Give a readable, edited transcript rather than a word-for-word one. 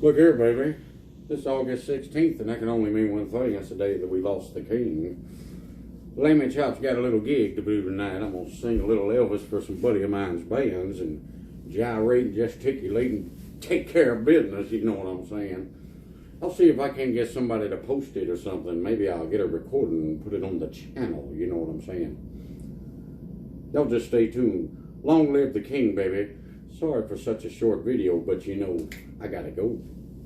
Look here, baby. This August 16th, and that can only mean one thing. That's the day that we lost the king. Lammy Chop's got a little gig to do tonight. I'm going to sing a little Elvis for some buddy of mine's bands and gyrate and gesticulate and take care of business, you know what I'm saying. I'll see if I can get somebody to post it or something. Maybe I'll get a recording and put it on the channel, you know what I'm saying. Y'all just stay tuned. Long live the king, baby. Sorry for such a short video, but you know, I gotta go.